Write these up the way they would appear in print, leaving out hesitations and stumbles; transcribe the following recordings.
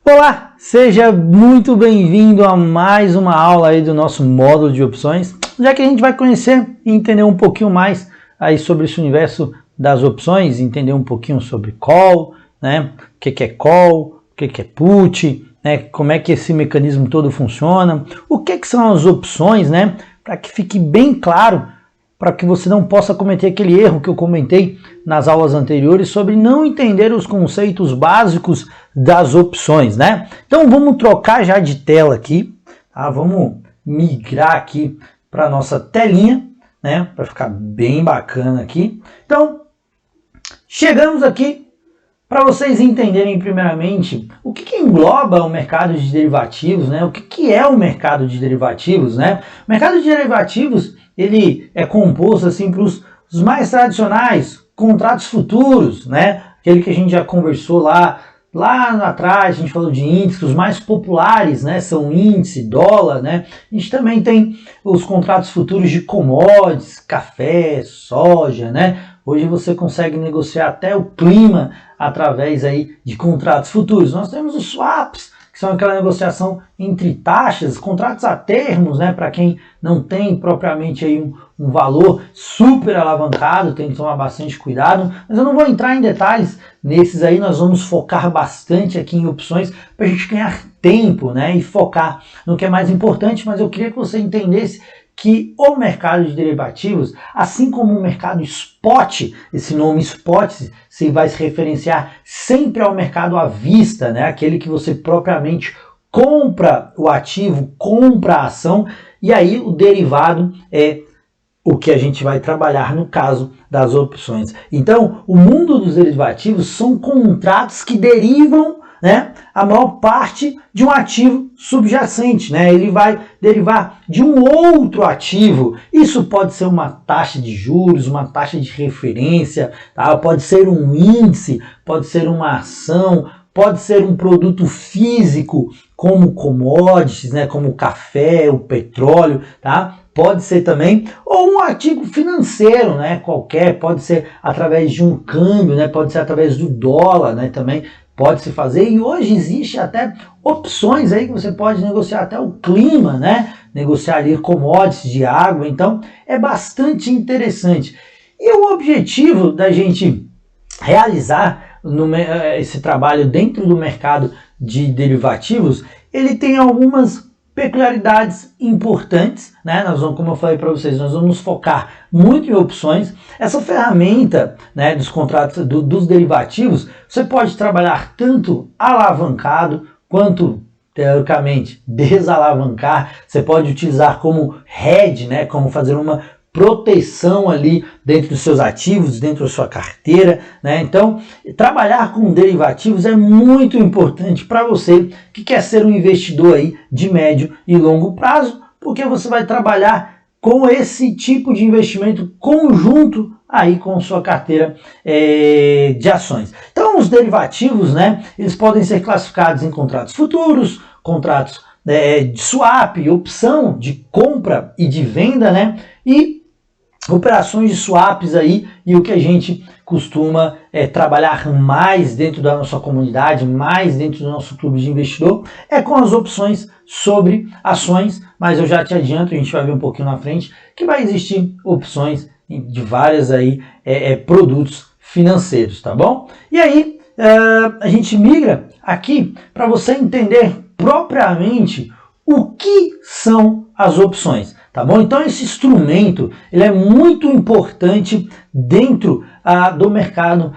Olá, seja muito bem-vindo a mais uma aula aí do nosso módulo de opções, já que a gente vai conhecer e entender um pouquinho mais aí sobre esse universo das opções, entender um pouquinho sobre call, né? O que é call, o que é put, né? Como é que esse mecanismo todo funciona, o que são as opções, né? Para que fique bem claro, para que você não possa cometer aquele erro que eu comentei nas aulas anteriores sobre não entender os conceitos básicos das opções, né? Então vamos trocar já de tela aqui, tá? Vamos migrar aqui para nossa telinha, né? Para ficar bem bacana aqui. Então, chegamos aqui para vocês entenderem primeiramente o que engloba o mercado de derivativos, né? O que é o mercado de derivativos, né? O mercado de derivativos, ele é composto assim para os mais tradicionais, contratos futuros, né? Aquele que a gente já conversou lá atrás, a gente falou de índices, os mais populares, né, são índice, dólar, né? A gente também tem os contratos futuros de commodities, café, soja, né? Hoje você consegue negociar até o clima através aí de contratos futuros. Nós temos os swaps, que são aquela negociação entre taxas, contratos a termos, né, para quem não tem propriamente aí um valor super alavancado, tem que tomar bastante cuidado, mas eu não vou entrar em detalhes nesses aí, nós vamos focar bastante aqui em opções para a gente ganhar tempo, né, e focar no que é mais importante, mas eu queria que você entendesse que o mercado de derivativos, assim como o mercado spot, esse nome spot se vai se referenciar sempre ao mercado à vista, né? Aquele que você propriamente compra o ativo, compra a ação, e aí o derivado é o que a gente vai trabalhar no caso das opções. Então, o mundo dos derivativos são contratos que derivam, né, a maior parte de um ativo subjacente, né? Ele vai derivar de um outro ativo. Isso pode ser uma taxa de juros, uma taxa de referência, tá? Pode ser um índice, pode ser uma ação, pode ser um produto físico, como commodities, né, como o café, o petróleo, tá? Pode ser também, ou um artigo financeiro, né, qualquer, pode ser através de um câmbio, né, pode ser através do dólar, né, também pode se fazer, e hoje existe até opções aí que você pode negociar até o clima, né, negociar ali commodities de água, então é bastante interessante. E o objetivo da gente realizar esse trabalho dentro do mercado de derivativos, ele tem algumas peculiaridades importantes, né? Nós vamos, como eu falei para vocês, nós vamos focar muito em opções. Essa ferramenta, né, dos contratos, dos derivativos, você pode trabalhar tanto alavancado quanto teoricamente desalavancar. Você pode utilizar como hedge, né, como fazer uma proteção ali dentro dos seus ativos, dentro da sua carteira, né? Então, trabalhar com derivativos é muito importante para você que quer ser um investidor aí de médio e longo prazo, porque você vai trabalhar com esse tipo de investimento conjunto aí com sua carteira de ações. Então, os derivativos, né, eles podem ser classificados em contratos futuros, contratos de swap, opção de compra e de venda, né, e operações de swaps aí, e o que a gente costuma trabalhar mais dentro da nossa comunidade, mais dentro do nosso clube de investidor, é com as opções sobre ações, mas eu já te adianto, a gente vai ver um pouquinho na frente, que vai existir opções de várias aí produtos financeiros, tá bom? E aí a gente migra aqui para você entender propriamente o que são as opções, tá bom? Então esse instrumento, ele é muito importante dentro do mercado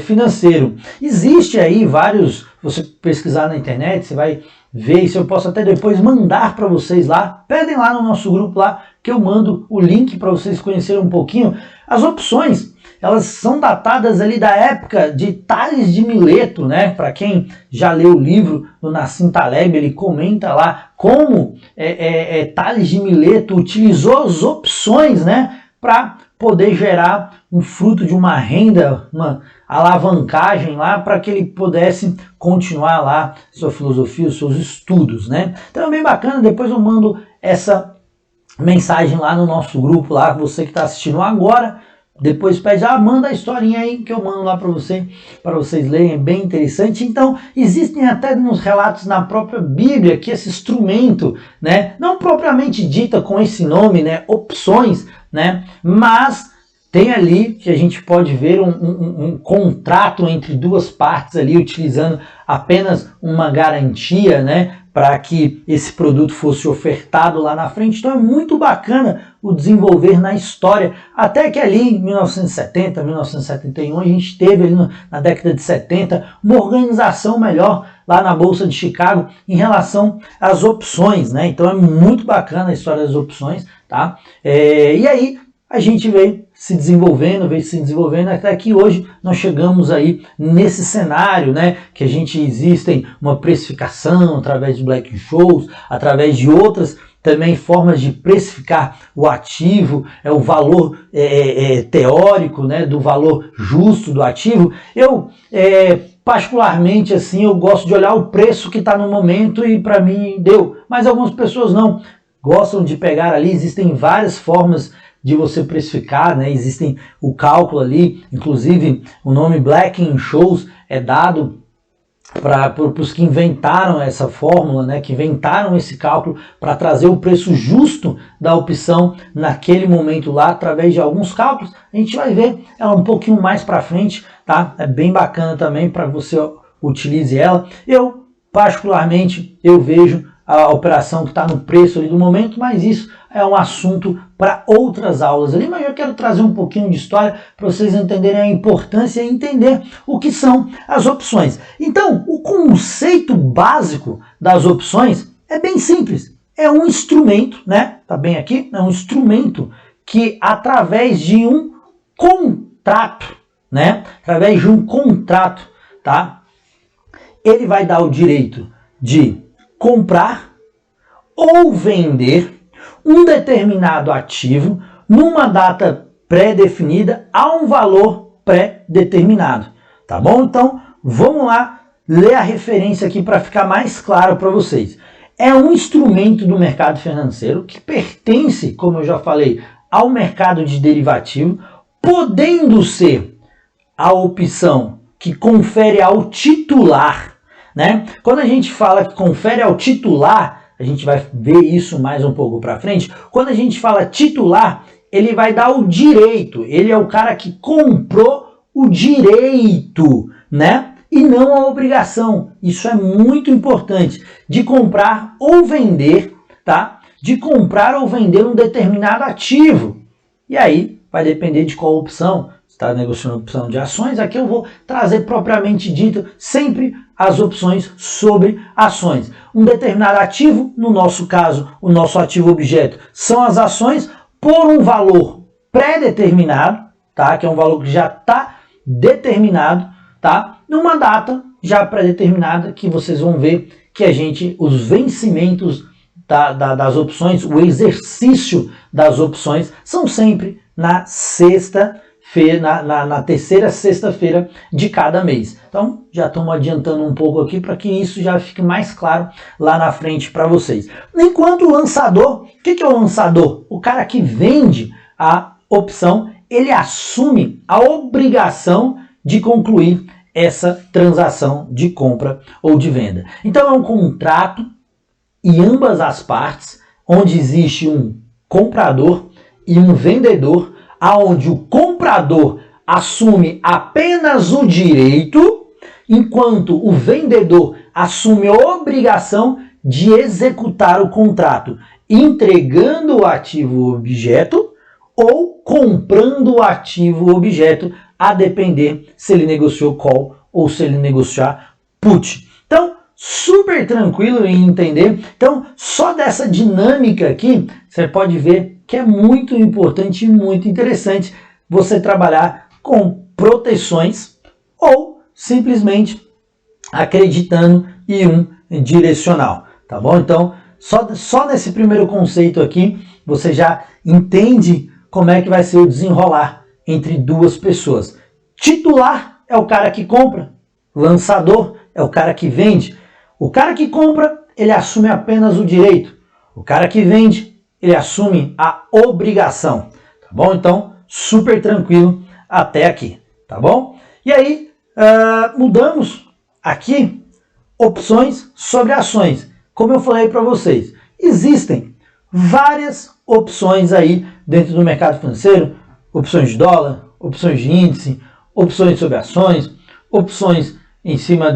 financeiro. Existe aí vários, você pesquisar na internet, você vai ver, se eu posso até depois mandar para vocês lá, pedem lá no nosso grupo lá, que eu mando o link para vocês conhecerem um pouquinho. As opções, elas são datadas ali da época de Tales de Mileto, né? Para quem já leu o livro do Nassim Taleb, ele comenta lá como Tales de Mileto utilizou as opções, né, para poder gerar um fruto de uma renda, uma alavancagem lá, para que ele pudesse continuar lá sua filosofia, os seus estudos, né? Então é bem bacana, depois eu mando essa mensagem lá no nosso grupo, lá você que está assistindo agora, Depois pede, manda a historinha aí que eu mando lá para vocês lerem, é bem interessante. Então, existem até nos relatos na própria Bíblia que esse instrumento, né, não propriamente dita com esse nome, né, opções, né, mas tem ali que a gente pode ver um contrato entre duas partes ali, utilizando apenas uma garantia, né, para que esse produto fosse ofertado lá na frente. Então é muito bacana o desenvolver na história, até que ali em 1970, 1971, a gente teve ali na década de 70 uma organização melhor lá na Bolsa de Chicago em relação às opções, né? Então é muito bacana a história das opções, tá? E aí a gente veio se desenvolvendo até que hoje nós chegamos aí nesse cenário, né, que a gente existem uma precificação através de black shows, através de outras também formas de precificar o ativo, o valor teórico, né, do valor justo do ativo. Eu particularmente assim, eu gosto de olhar o preço que está no momento e para mim deu, mas algumas pessoas não gostam de pegar ali, existem várias formas de você precificar, né? Existem o cálculo ali, inclusive o nome Black Scholes é dado para os que inventaram essa fórmula, né? Que inventaram esse cálculo para trazer o preço justo da opção naquele momento lá, através de alguns cálculos. A gente vai ver ela um pouquinho mais para frente, tá? É bem bacana também para você utilize ela. Eu, particularmente, eu vejo a operação que está no preço ali do momento, mas isso é um assunto para outras aulas ali, mas eu quero trazer um pouquinho de história para vocês entenderem a importância e entender o que são as opções. Então, o conceito básico das opções é bem simples. É um instrumento, né? Tá bem aqui? É um instrumento que através de um contrato, né? Através de um contrato, tá? Ele vai dar o direito de comprar ou vender um determinado ativo numa data pré-definida a um valor pré-determinado, tá bom? Então, vamos lá ler a referência aqui para ficar mais claro para vocês. É um instrumento do mercado financeiro que pertence, como eu já falei, ao mercado de derivativo, podendo ser a opção que confere ao titular, né? Quando a gente fala que confere ao titular, a gente vai ver isso mais um pouco para frente. Quando a gente fala titular, ele vai dar o direito. Ele é o cara que comprou o direito, né? E não a obrigação. Isso é muito importante. De comprar ou vender, tá? De comprar ou vender um determinado ativo. E aí vai depender de qual opção. Você está negociando opção de ações. Aqui eu vou trazer propriamente dito sempre as opções sobre ações. Um determinado ativo, no nosso caso, o nosso ativo objeto, são as ações por um valor pré-determinado, tá? Que é um valor que já está determinado, tá? Numa data já pré-determinada, que vocês vão ver que os vencimentos das opções, o exercício das opções, são sempre na sexta-feira, na terceira sexta-feira de cada mês. Então, já estamos adiantando um pouco aqui para que isso já fique mais claro lá na frente para vocês. Enquanto o lançador, o que é o lançador? O cara que vende a opção, ele assume a obrigação de concluir essa transação de compra ou de venda. Então, é um contrato e ambas as partes, onde existe um comprador e um vendedor, aonde o comprador assume apenas o direito, enquanto o vendedor assume a obrigação de executar o contrato, entregando o ativo objeto ou comprando o ativo objeto, a depender se ele negociou call ou se ele negociar put. Então, super tranquilo em entender. Então, só dessa dinâmica aqui, você pode ver que é muito importante e muito interessante você trabalhar com proteções ou simplesmente acreditando em um direcional, tá bom? Então, só nesse primeiro conceito aqui, você já entende como é que vai ser o desenrolar entre duas pessoas. Titular é o cara que compra, lançador é o cara que vende. O cara que compra, ele assume apenas o direito. O cara que vende, ele assume a obrigação, tá bom? Então, super tranquilo até aqui, tá bom? E aí, mudamos aqui opções sobre ações. Como eu falei para vocês, existem várias opções aí dentro do mercado financeiro, opções de dólar, opções de índice, opções sobre ações, opções em cima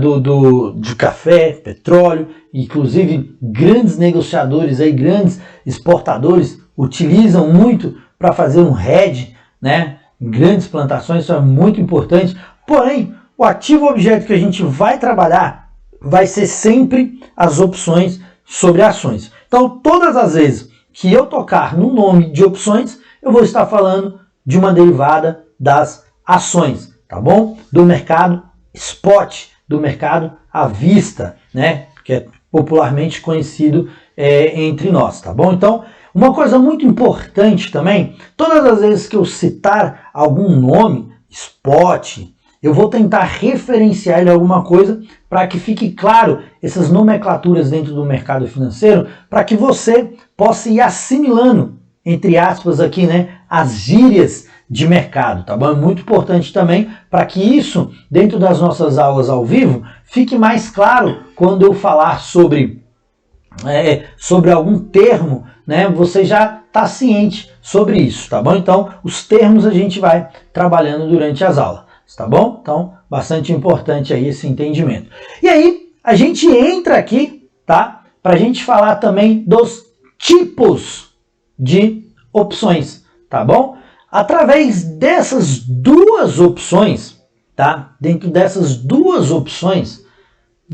de café, petróleo, inclusive grandes negociadores aí, grandes exportadores utilizam muito para fazer um hedge, né? Grandes plantações, isso é muito importante. Porém, o ativo objeto que a gente vai trabalhar vai ser sempre as opções sobre ações. Então, todas as vezes que eu tocar no nome de opções, eu vou estar falando de uma derivada das ações, tá bom? Do mercado spot, do mercado à vista, né? Que é popularmente conhecido entre nós, tá bom? Então, uma coisa muito importante também, todas as vezes que eu citar algum nome, spot, eu vou tentar referenciar ele a alguma coisa para que fique claro essas nomenclaturas dentro do mercado financeiro, para que você possa ir assimilando, entre aspas aqui, né, as gírias de mercado, tá bom? É muito importante também para que isso, dentro das nossas aulas ao vivo, fique mais claro quando eu falar sobre algum termo, né? Você já está ciente sobre isso, tá bom? Então, os termos a gente vai trabalhando durante as aulas, tá bom? Então, bastante importante aí esse entendimento. E aí, a gente entra aqui, tá? Para a gente falar também dos tipos de opções, tá bom? Através dessas duas opções, tá? Dentro dessas duas opções,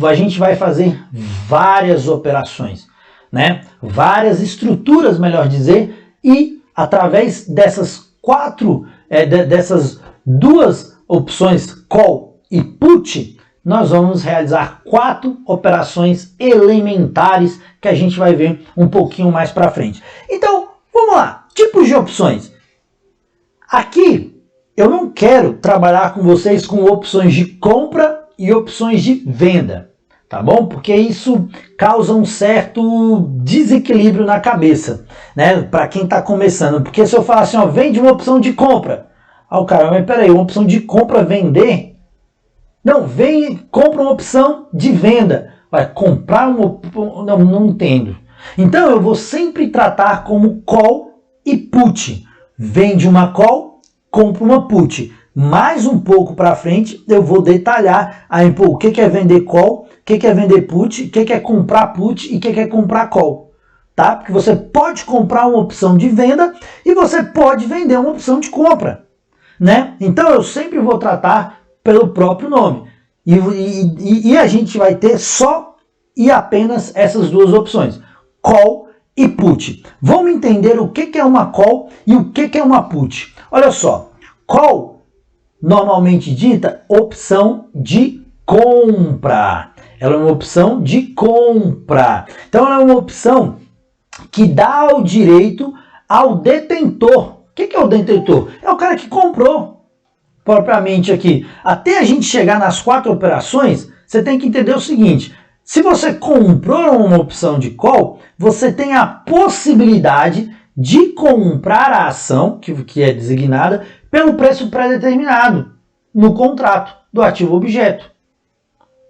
a gente vai fazer várias operações, né? Várias estruturas, melhor dizer, e através dessas dessas duas opções, call e put, nós vamos realizar 4 operações elementares que a gente vai ver um pouquinho mais para frente. Então, vamos lá, tipos de opções. Aqui, eu não quero trabalhar com vocês com opções de compra e opções de venda, tá bom? Porque isso causa um certo desequilíbrio na cabeça, né? Para quem está começando. Porque se eu falar assim, ó, vende uma opção de compra. Ah, o cara, mas peraí, uma opção de compra vender? Não, vem, compra uma opção de venda. Vai comprar uma... Não entendo. Então eu vou sempre tratar como call e put. Vende uma call, compra uma put. Mais um pouco para frente eu vou detalhar aí, pô, o que é vender call, o que é vender put, o que é comprar put e o que é comprar call. Tá? Porque você pode comprar uma opção de venda e você pode vender uma opção de compra, né? Então eu sempre vou tratar pelo próprio nome. E a gente vai ter só e apenas essas duas opções, call e put. Vamos entender o que é uma call e o que é uma put. Olha só, call, normalmente dita, opção de compra. Ela é uma opção de compra. Então ela é uma opção que dá o direito ao detentor. O que é o detentor? É o cara que comprou, propriamente aqui. Até a gente chegar nas 4 operações, você tem que entender o seguinte: se você comprou uma opção de call, você tem a possibilidade de comprar a ação, que é designada, pelo preço pré-determinado no contrato do ativo objeto.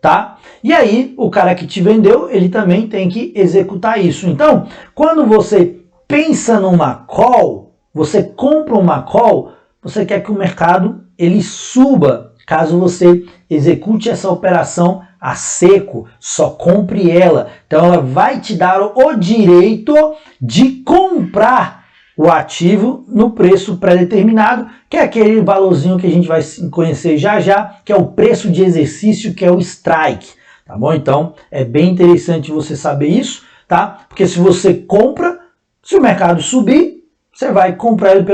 Tá? E aí, o cara que te vendeu, ele também tem que executar isso. Então, quando você pensa numa call, você compra uma call, você quer que o mercado ele suba, caso você execute essa operação a seco, só compre ela. Então ela vai te dar o direito de comprar o ativo no preço pré-determinado, que é aquele valorzinho que a gente vai conhecer já já, que é o preço de exercício, que é o strike, tá bom? Então é bem interessante você saber isso, tá? Porque se você compra, se o mercado subir, você vai comprar ele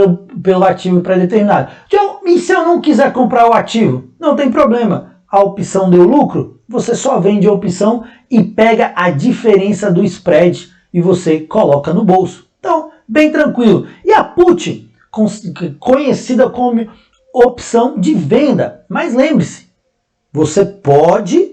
pelo ativo pré-determinado. Então, e se eu não quiser comprar o ativo? Não tem problema. A opção deu lucro, você só vende a opção e pega a diferença do spread e você coloca no bolso. Então, bem tranquilo. E a put, conhecida como opção de venda. Mas lembre-se, você pode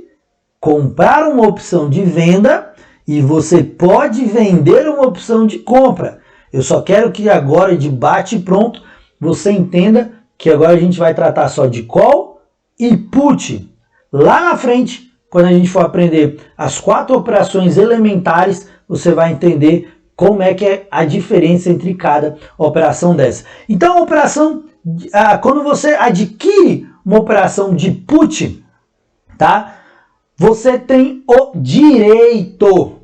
comprar uma opção de venda e você pode vender uma opção de compra. Eu só quero que agora, de bate e pronto, você entenda que agora a gente vai tratar só de call e put. Lá na frente, quando a gente for aprender as 4 operações elementares, você vai entender como é que é a diferença entre cada operação dessa. Então, a operação, quando você adquire uma operação de put, tá? Você tem o direito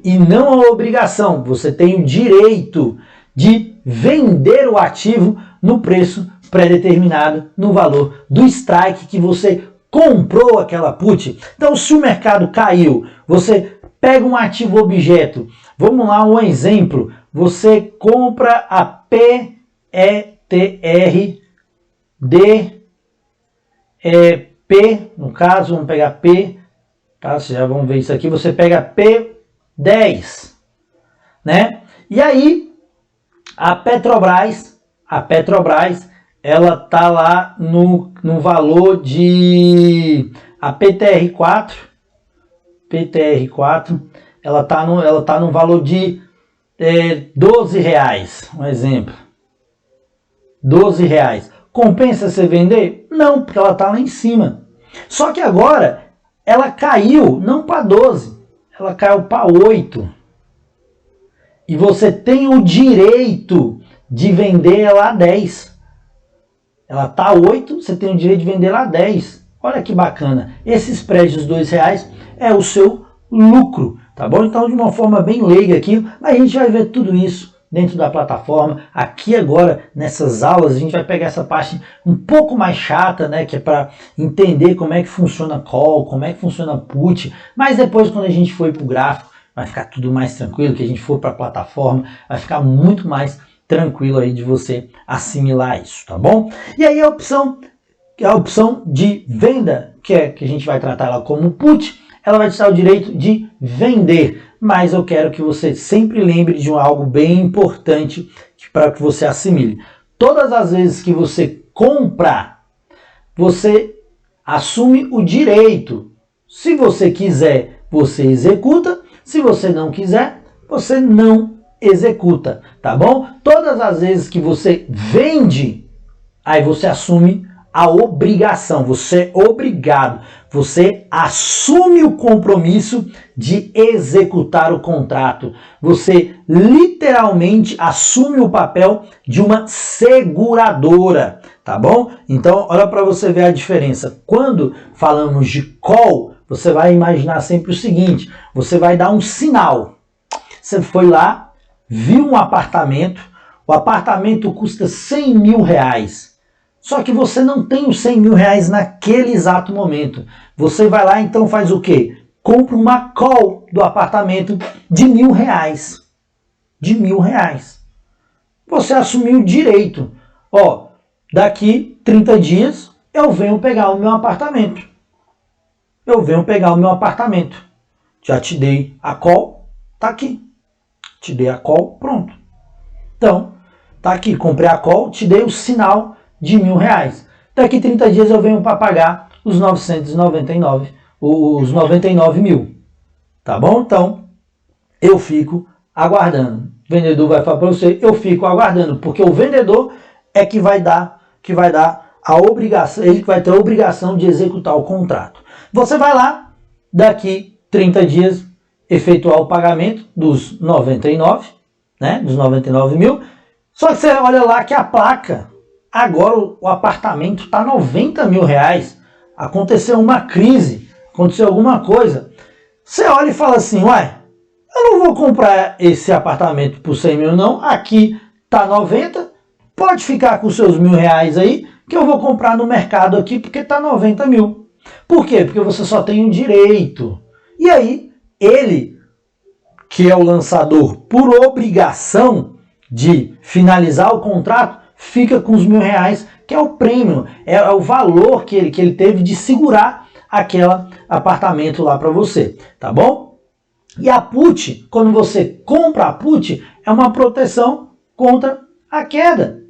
e não a obrigação. Você tem o direito de vender o ativo no preço pré-determinado, no valor do strike que você comprou aquela put. Então, se o mercado caiu, você pega um ativo objeto. Vamos lá, um exemplo. Você compra a PETR P, no caso, vamos pegar P, tá? Vocês já vão ver isso aqui. Você pega P10, né? E aí, a Petrobras, ela tá lá no valor de a PTR4, ela tá no valor de R$12, um exemplo. R$12. Compensa você vender? Não, porque ela tá lá em cima. Só que agora ela caiu não para 12, ela caiu para 8. E você tem o direito de vender ela a 10. Ela tá 8, você tem o direito de vender ela a 10. Olha que bacana. Esse spread dos R$2 é o seu lucro, tá bom? Então, de uma forma bem leiga aqui, a gente vai ver tudo isso dentro da plataforma. Aqui agora, nessas aulas, a gente vai pegar essa parte um pouco mais chata, né? Que é para entender como é que funciona call, como é que funciona put. Mas depois, quando a gente for para o gráfico, vai ficar tudo mais tranquilo, que a gente for para a plataforma, vai ficar muito mais tranquilo aí de você assimilar isso, tá bom? E aí a opção de venda, que a gente vai tratar ela como put, ela vai te dar o direito de vender, mas eu quero que você sempre lembre de algo bem importante para que você assimile. Todas as vezes que você compra, você assume o direito. Se você quiser, você executa. Se você não quiser, você não executa, tá bom? Todas as vezes que você vende, aí você assume a obrigação, você é obrigado, você assume o compromisso de executar o contrato. Você literalmente assume o papel de uma seguradora, tá bom? Então, olha para você ver a diferença. Quando falamos de call, você vai imaginar sempre o seguinte, você vai dar um sinal. Você foi lá, viu um apartamento, o apartamento custa R$100 mil. Só que você não tem os R$100 mil naquele exato momento. Você vai lá, então faz o quê? Compra uma call do apartamento de R$1.000. De R$1.000. Você assumiu o direito. Ó, daqui 30 dias eu venho pegar o meu apartamento. Já te dei a call, tá aqui. Te dei a call, pronto. Então, tá aqui, comprei a call, te dei o sinal de R$1.000. Daqui 30 dias eu venho para pagar os 999, os 99 mil. Tá bom? Então, eu fico aguardando. O vendedor vai falar para você, eu fico aguardando, porque o vendedor é que vai dar a obrigação, ele que vai ter a obrigação de executar o contrato. Você vai lá, daqui 30 dias, efetuar o pagamento dos 99, né? Dos 99 mil. Só que você olha lá que a placa, agora o apartamento está R$90 mil. Aconteceu uma crise, aconteceu alguma coisa. Você olha e fala assim, uai, eu não vou comprar esse apartamento por 100 mil não, aqui tá 90, pode ficar com os seus R$1.000 aí, que eu vou comprar no mercado aqui porque tá 90 mil. Por quê? Porque você só tem um direito. E aí, ele, que é o lançador, por obrigação de finalizar o contrato, fica com os R$1.000, que é o prêmio, é o valor que ele teve de segurar aquele apartamento lá para você, tá bom? E a put, quando você compra a put, é uma proteção contra a queda,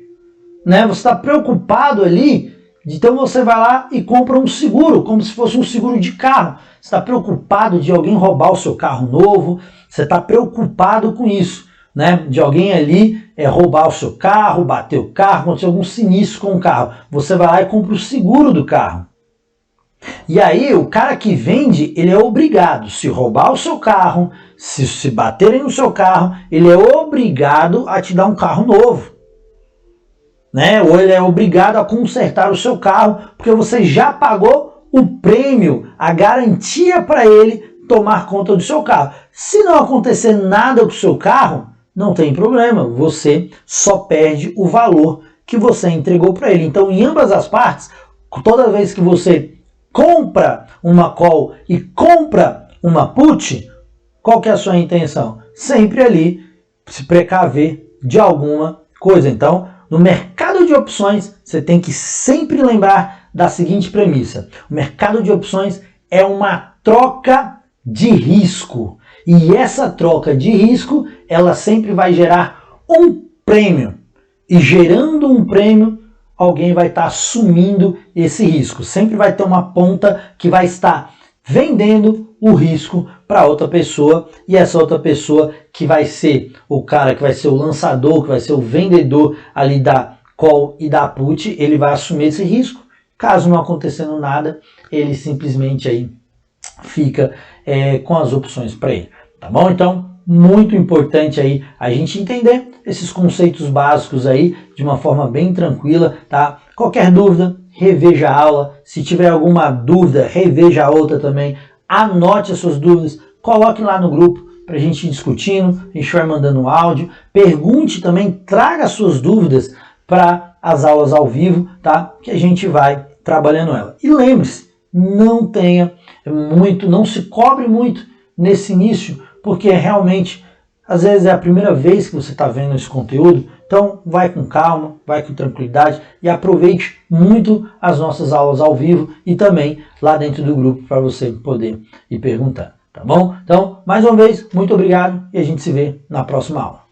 né? Você está preocupado ali, então você vai lá e compra um seguro, como se fosse um seguro de carro. Você está preocupado de alguém roubar o seu carro novo, você está preocupado com isso. né, de alguém ali roubar o seu carro, bater o carro, acontecer algum sinistro com o carro. Você vai lá e compra o seguro do carro. E aí o cara que vende, ele é obrigado, se roubar o seu carro, se baterem no seu carro, ele é obrigado a te dar um carro novo. Né? Ou ele é obrigado a consertar o seu carro, porque você já pagou o prêmio, a garantia para ele tomar conta do seu carro. Se não acontecer nada com o seu carro, não tem problema, você só perde o valor que você entregou para ele. Então, em ambas as partes, toda vez que você compra uma call e compra uma put, qual que é a sua intenção? Sempre ali se precaver de alguma coisa. Então, no mercado de opções, você tem que sempre lembrar da seguinte premissa. O mercado de opções é uma troca de risco. E essa troca de risco, ela sempre vai gerar um prêmio. E gerando um prêmio, alguém vai estar assumindo esse risco. Sempre vai ter uma ponta que vai estar vendendo o risco para outra pessoa. E essa outra pessoa que vai ser o cara que vai ser o lançador, que vai ser o vendedor ali da call e da put, ele vai assumir esse risco. Caso não acontecendo nada, ele simplesmente aí fica com as opções para ele, tá bom? Então, muito importante aí a gente entender esses conceitos básicos aí de uma forma bem tranquila, tá? Qualquer dúvida, reveja a aula. Se tiver alguma dúvida, reveja a outra também. Anote as suas dúvidas, coloque lá no grupo para a gente ir discutindo, a gente vai mandando um áudio. Pergunte também, traga suas dúvidas para as aulas ao vivo, tá? Que a gente vai trabalhando ela. E lembre-se, não se cobre muito nesse início, porque realmente, às vezes é a primeira vez que você está vendo esse conteúdo, então vai com calma, vai com tranquilidade e aproveite muito as nossas aulas ao vivo e também lá dentro do grupo para você poder ir perguntar, tá bom? Então, mais uma vez, muito obrigado e a gente se vê na próxima aula.